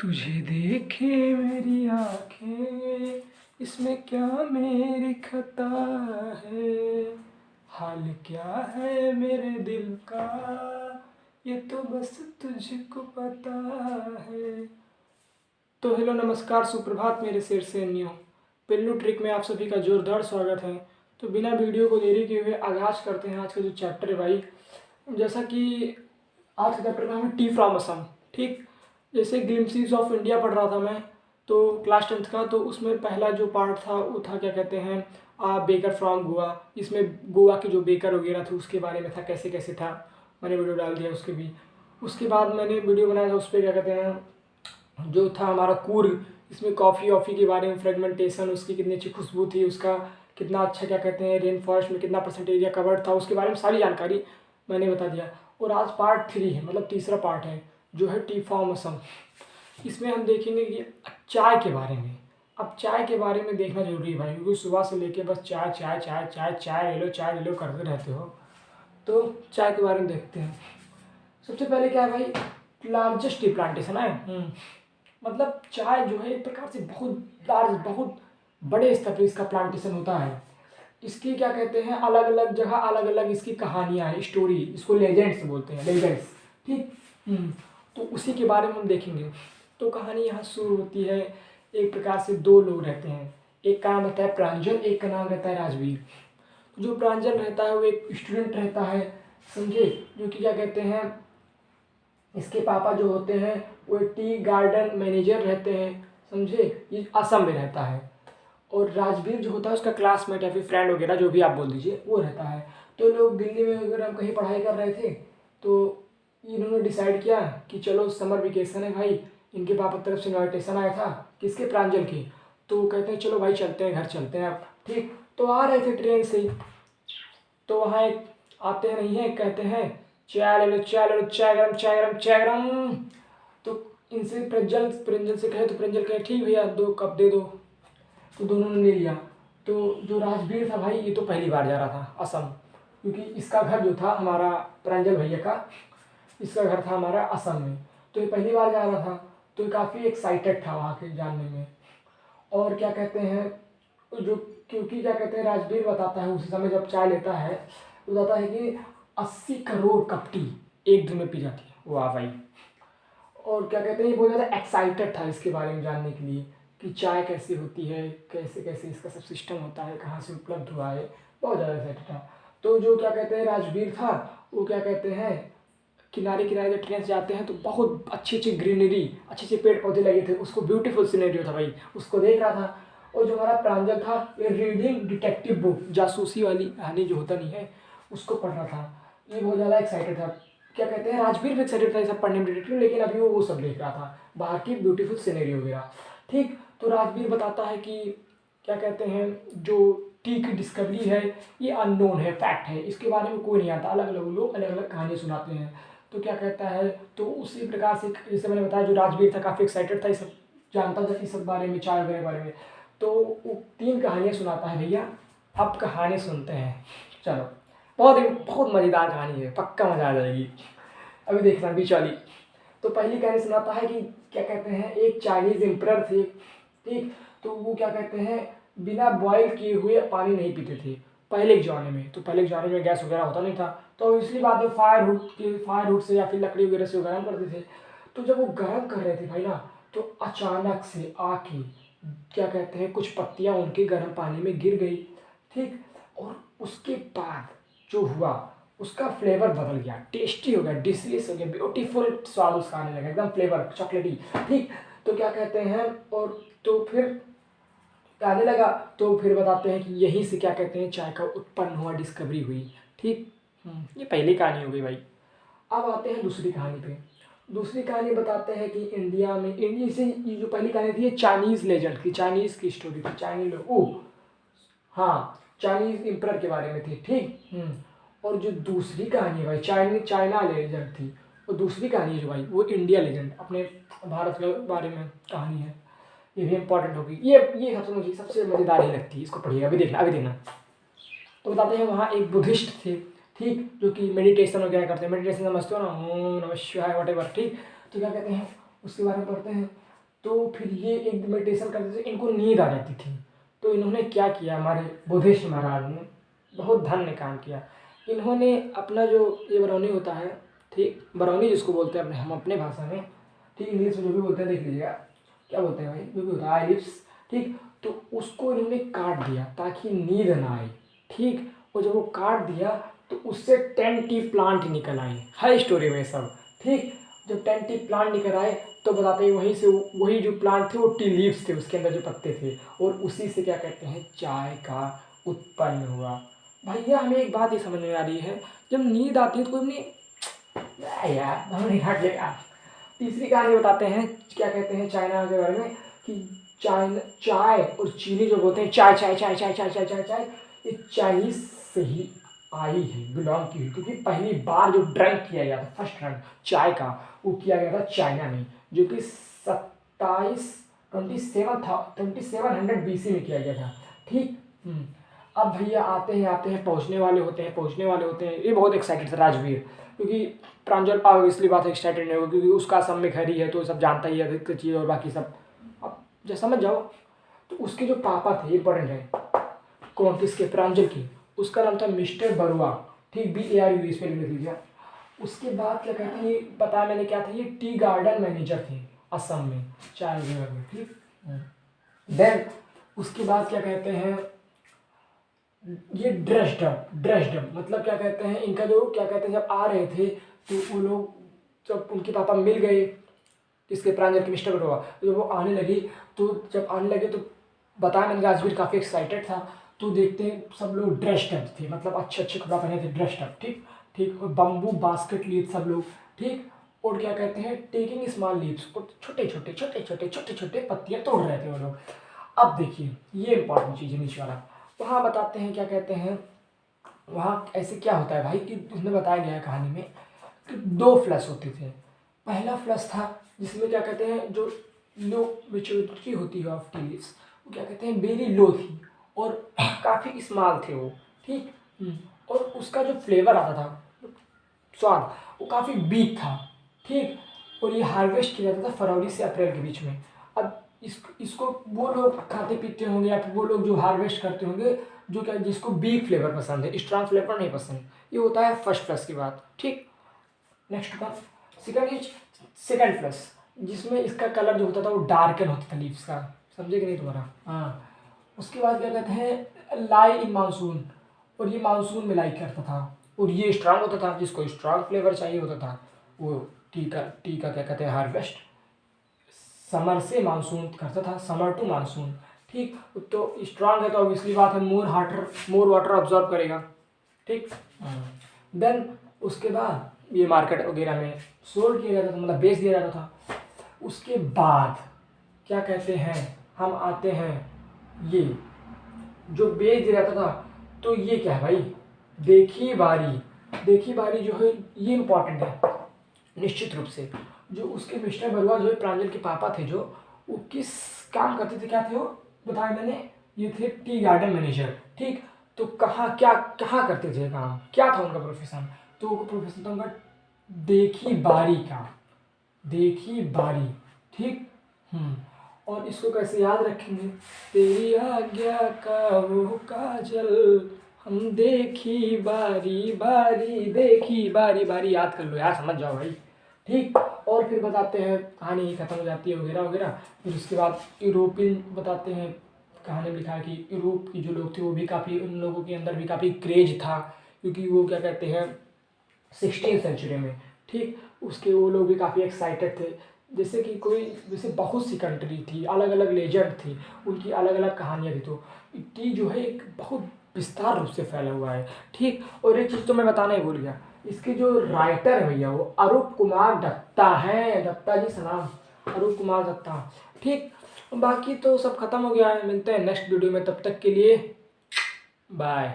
तुझे देखे मेरी आँखें, इसमें क्या मेरी खता है, हाल क्या है मेरे दिल का, ये तो बस तुझको पता है। तो हेलो नमस्कार सुप्रभात मेरे शेर सेनियों, पिल्लू ट्रिक में आप सभी का जोरदार स्वागत है। तो बिना वीडियो को देरी किए हुए आगाज़ करते हैं आज का जो चैप्टर है भाई। जैसा कि आज का चैप्टर का नाम है टी फ्रॉम असम। ठीक, जैसे ग्लिम्पसेस ऑफ इंडिया पढ़ रहा था मैं तो क्लास 10th का, तो उसमें पहला जो पार्ट था वो था क्या कहते हैं बेकर फ्रॉम गोवा। इसमें गोवा के जो बेकर वगैरह थे उसके बारे में था, कैसे कैसे था, मैंने वीडियो डाल दिया उसके भी। उसके बाद मैंने वीडियो बनाया था उस पर क्या कहते हैं जो था हमारा कूर्ग, इसमें कॉफ़ी ऑफ़ी के बारे में, फ्रेगमेंटेशन, उसकी कितनी अच्छी खुशबू थी, उसका कितना अच्छा क्या कहते हैं रेन फॉरेस्ट में कितना परसेंट एरिया कवर्ड था, उसके बारे में सारी जानकारी मैंने बता दिया। और आज पार्ट 3 है, मतलब तीसरा पार्ट है जो है टी फॉर्म असम। इसमें हम देखेंगे कि चाय के बारे में। अब चाय के बारे में देखना जरूरी है भाई, क्योंकि सुबह से लेके बस चाय चाय चाय चाय चाय ले लो करते रहते हो। तो चाय के बारे में देखते हैं। सबसे पहले क्या है भाई, लार्जेस्ट टी प्लांटेशन है। मतलब चाय जो है एक प्रकार से बहुत लार्ज, बहुत बड़े स्तर पर इसका प्लांटेशन होता है। इसकी क्या कहते हैं अलग अलग जगह अलग अलग इसकी कहानियाँ हैं, स्टोरी, इसको लेजेंड्स बोलते हैं, लेजेंड्स। ठीक, तो उसी के बारे में हम देखेंगे। तो कहानी यहाँ शुरू होती है। एक प्रकार से दो लोग रहते हैं, एक का नाम रहता है प्रांजल, एक का नाम रहता है राजवीर। जो प्रांजल रहता है वो एक स्टूडेंट रहता है, समझे, जो कि क्या कहते हैं इसके पापा जो होते हैं वो टी गार्डन मैनेजर रहते हैं, समझे, ये असम में रहता है। और राजवीर जो होता है उसका क्लासमेट या फिर फ्रेंड वगैरह जो भी आप बोल दीजिए वो रहता है। तो लोग दिल्ली में अगर हम कहीं पढ़ाई कर रहे थे तो इन्होंने डिसाइड किया कि चलो समर वेकेशन है भाई, इनके पापा तरफ से इन्विटेशन आया था किसके, प्रांजल की। तो वो कहते हैं चलो भाई चलते हैं, घर चलते हैं अब। ठीक, तो आ रहे थे ट्रेन से, तो वहाँ एक आते हैं नहीं है, कहते हैं चाय ले लो चाय ले लो, चाय गरम चाय गरम चाय गरम। तो इनसे प्रंजल से कहे तो प्रंजल कहे ठीक भैया 2 कप दे दो। तो दोनों ने ले लिया। तो जो राजवीर था भाई ये तो पहली बार जा रहा था असम, क्योंकि इसका घर जो था हमारा प्रांजल भैया का, इसका घर था हमारा असम में। तो ये पहली बार जा रहा था, तो ये काफ़ी एक्साइटेड था वहाँ के जानने में। और क्या कहते हैं जो, क्योंकि क्या कहते हैं राजवीर बताता है उस समय जब चाय लेता है तो बताता है कि 80 करोड़ कप टी एक दिन में पी जाती है। वाह भाई। और क्या कहते हैं ये बहुत ज़्यादा एक्साइटेड था इसके बारे में जानने के लिए कि चाय कैसी होती है, कैसे कैसे इसका सब सिस्टम होता है, कहाँ से उपलब्ध हुआ है, बहुत ज़्यादा एक्साइटेड था। तो जो क्या कहते हैं राजवीर था वो क्या कहते हैं किनारे किनारे जब ट्रेन से जाते हैं तो बहुत अच्छी अच्छी ग्रीनरी, अच्छे अच्छे पेड़ पौधे लगे थे, उसको ब्यूटीफुल सीनरी था भाई, उसको देख रहा था। और जो हमारा प्रांजल था ये रीडिंग डिटेक्टिव बुक, जासूसी वाली कहानी जो होता नहीं है उसको पढ़ रहा था। ये बहुत ज़्यादा एक्साइटेड था। क्या कहते हैं राजवीर भी एक्साइटेड था ये सब पढ़ने में डिटेक्टिव, लेकिन अभी वो सब देख रहा था बाहर की ब्यूटीफुल सीनरी वगैरह। ठीक, तो राजवीर बताता है कि क्या कहते हैं जो टी की डिस्कवरी है ये अननोन है, फैक्ट है, इसके बारे में कोई नहीं आता, अलग अलग लोग अलग अलग कहानियाँ सुनाते हैं। तो क्या कहता है, तो उसी प्रकार से जैसे मैंने बताया जो राजवीर था काफ़ी एक्साइटेड था, ये सब जानता था इस सब बारे में, चाय वगैरह के बारे में। तो वो 3 कहानियाँ सुनाता है भैया। अब कहानी सुनते हैं, चलो। बहुत मज़ेदार कहानी है, पक्का मज़ा आ जाएगी, अभी देखना बीच वाली। तो पहली कहानी सुनाता है कि क्या कहते हैं एक चाइनीज़ एम्परर थे। ठीक, तो वो क्या कहते हैं बिना बॉयल किए हुए पानी नहीं पीते थे पहले के ज़माने में। तो पहले के ज़माने में गैस वगैरह होता नहीं था, तो इसलिए बाद में फायर वुड से या फिर लकड़ी वगैरह से गर्म करते थे। तो जब वो गर्म कर रहे थे भाई ना, तो अचानक से आके क्या कहते हैं कुछ पत्तियाँ उनके गर्म पानी में गिर गई। ठीक, और उसके बाद जो हुआ उसका फ्लेवर बदल गया, टेस्टी हो गया, डिशलिश हो गया, ब्यूटीफुल स्वाद उसका आने लगा, एकदम फ्लेवर चॉकलेटी। ठीक, तो क्या कहते हैं और तो फिर आने लगा। तो फिर बताते हैं कि यहीं से क्या कहते हैं चाय का उत्पन्न हुआ, डिस्कवरी हुई। ठीक, ये पहली कहानी हो गई भाई। अब आते हैं दूसरी कहानी पे। दूसरी कहानी बताते हैं कि इंडिया में, इंडिया से ये जो पहली कहानी थी ये चाइनीज़ लेजेंड की, चाइनीज़ की स्टोरी थी, चाइनीज लोग, ओह हाँ, चाइनीज़ एम्परर के बारे में थी। ठीक, और जो दूसरी कहानी है भाई चाइना लेजेंड थी, और दूसरी कहानी है जो भाई वो इंडिया लेजेंड, अपने भारत के बारे में कहानी है। ये भी इम्पोर्टेंट होगी, ये सबसे मुझे सबसे मज़ेदार ही लगती है, इसको पढ़िएगा, अभी देखना। तो बताते हैं वहाँ एक बुद्धिस्ट थे, ठीक, जो कि मेडिटेशन वगैरह करते हैं, मेडिटेशन समझते हो ना, ओम नमः शिवाय वटेवर। ठीक, तो क्या कहते हैं उसके बारे में पढ़ते हैं। तो फिर ये एक मेडिटेशन करते थे, इनको नींद आ जाती थी। तो इन्होंने क्या किया, हमारे बुद्धिस्ट महाराज ने बहुत धन्य काम किया। इन्होंने अपना जो ये बरौनी होता है, ठीक, बरौनी जिसको बोलते हैं हम अपने भाषा में, ठीक, इंग्लिश में जो भी बोलते हैं देख लीजिएगा क्या बोलते हैं भाई, जो भी होता है आईलिप्स, ठीक। तो उसको इन्होंने काट दिया ताकि नींद ना आए, ठीक। और जब वो काट दिया तो उससे 10 टी प्लांट निकल आए, है स्टोरी में सब, ठीक। जब 10 टी प्लांट निकल आए तो बताते हैं वहीं से वही जो प्लांट थे वो टी लीव्स थे, उसके अंदर जो पत्ते थे, और उसी से क्या कहते हैं चाय का उत्पन्न हुआ। भैया हमें एक बात ये समझ में आ रही है, जब नींद आती है तो कोई नहीं यार हमने हट लेगा। तीसरी कहानी बताते हैं, क्या कहते हैं चाइना के बारे में, कि चाय और चीनी जो बोलते हैं चाय चाय चाय चाय चाय चाय चाय चाय, ये चाइनीज से ही आई है, बिलोंग की हुई, क्योंकि पहली बार जो ड्रंक किया गया था, फर्स्ट ड्रंक चाय का, वो किया गया था चाइना में, जो कि 2700 BC में किया गया था, ठीक। अब भैया आते हैं पहुंचने वाले होते हैं। ये बहुत एक्साइटेड था राजवीर, क्योंकि प्रांजल इसलिए बात एक्साइटेड नहीं होगी क्योंकि उसका असम में घर ही है, तो सब जानता ही है अधिकतर चीज़ और बाकी सब। अब जैसे समझ जाओ, तो उसके जो पापा थे इंपॉर्टेंट है, कौन, किसके, प्रांजल के, उसका नाम था मिस्टर बरुआ, ठीक, BARU इस पर लिख लीजिए। उसके बाद क्या कहते हैं, ये बताया मैंने क्या था, ये टी गार्डन मैनेजर थे असम में, चाय वगैरह में, ठीक। देन उसके बाद क्या कहते हैं, ये ड्रेस्ड मतलब क्या कहते हैं, इनका जो क्या कहते हैं जब आ रहे थे तो वो लोग, जब उनके पापा मिल गए, इसके प्रांजल के मिस्टर बरुआ, जब वो आने लगी, तो जब आने लगे तो बताया मैंने राजवीर काफ़ी एक्साइटेड था। तो देखते हैं सब लोग ड्रेस्ड अप थे, मतलब अच्छे कपड़ा पहने थे, ड्रेस्ड अप, ठीक। और बम्बू बास्केट लिए सब लोग, ठीक। और क्या कहते हैं टेकिंग स्मॉल लीव्स, और छोटे पत्तियाँ तोड़ रहे थे वो लोग। अब देखिए ये इंपॉर्टेंट चीज़ है नीचे वाला, वहाँ बताते हैं क्या कहते हैं, वहाँ ऐसे क्या होता है भाई, कि उसमें बताया गया है कहानी में कि 2 फ्लश होते थे। पहला फ्लश था जिसमें क्या कहते हैं जो लो मेच्योरिटी होती है ऑफ टी लीव्स, वो क्या कहते हैं वेरी लो थी और काफ़ी स्मॉल थे वो, ठीक। और उसका जो फ्लेवर आता था, स्वाद, वो काफ़ी बीट था, ठीक। और ये हार्वेस्ट किया जाता था फरवरी से अप्रैल के बीच में। अब इसको वो लोग खाते पीते होंगे या फिर वो लोग जो हार्वेस्ट करते होंगे जो क्या, जिसको बीक फ्लेवर पसंद है, स्ट्रॉन्ग फ्लेवर नहीं पसंद। ये होता है फर्स्ट फ्लश की बात, ठीक। नेक्स्ट का सेकंड फ्लश, जिसमें इसका कलर जो होता था वो डार्कन होता था लीव्स का, समझे कि नहीं तुम्हारा, हाँ। उसके बाद क्या कहते हैं लाई इन मानसून, और ये मानसून में लाई करता था, और ये स्ट्रांग होता था, जिसको स्ट्रांग फ्लेवर चाहिए होता था वो टी का क्या कहते हैं हार्वेस्ट समर से मानसून करता था, समर टू मानसून, ठीक। तो स्ट्रांग है तो ऑब्वियसली बात है मोर वाटर ऑब्जॉर्व करेगा, ठीक। देन उसके बाद ये मार्केट वगैरह में सोल्ड किया जाता था, मतलब बेच दिया जाता था। उसके बाद क्या कहते हैं हम आते हैं ये जो बेच दिया जाता था, तो ये क्या है भाई, देखी बारी जो है ये इम्पॉर्टेंट है निश्चित रूप से। जो उसके मिस्टर बरुआ जो प्रांजल के पापा थे, जो वो किस काम करते थे, क्या थे वो बताया मैंने, ये थे टी गार्डन मैनेजर, ठीक। तो कहाँ करते थे काम, क्या था उनका प्रोफेशन, तो वो प्रोफेशन था उनका देखी बारी, ठीक। और इसको कैसे याद रखेंगे, तेरी आज्ञा का वो काजल, हम देखी बारी याद कर लो यार, समझ जाओ भाई, ठीक। और फिर बताते हैं कहानी खत्म हो जाती है वगैरह वगैरह। फिर उसके बाद यूरोपियन बताते हैं, कहानी में लिखा है कि यूरोप की जो लोग थे वो भी काफ़ी, उन लोगों के अंदर भी काफ़ी क्रेज था, क्योंकि वो क्या कहते हैं 16वीं सेंचुरी में, ठीक। उसके वो लोग भी काफ़ी एक्साइटेड थे, जैसे बहुत सी कंट्री थी, अलग अलग लेजेंड थी, उनकी अलग अलग कहानियाँ थी। तो टी जो है एक बहुत विस्तार रूप से फैला हुआ है, ठीक। और एक चीज़ तो मैं बताना ही भूल गया, इसके जो राइटर है भैया वो अरूप कुमार दत्ता है, दत्ता जी सलाम, अरूप कुमार दत्ता, ठीक। बाकी तो सब खत्म हो गया है, मिलते हैं नेक्स्ट वीडियो में, तब तक के लिए बाय।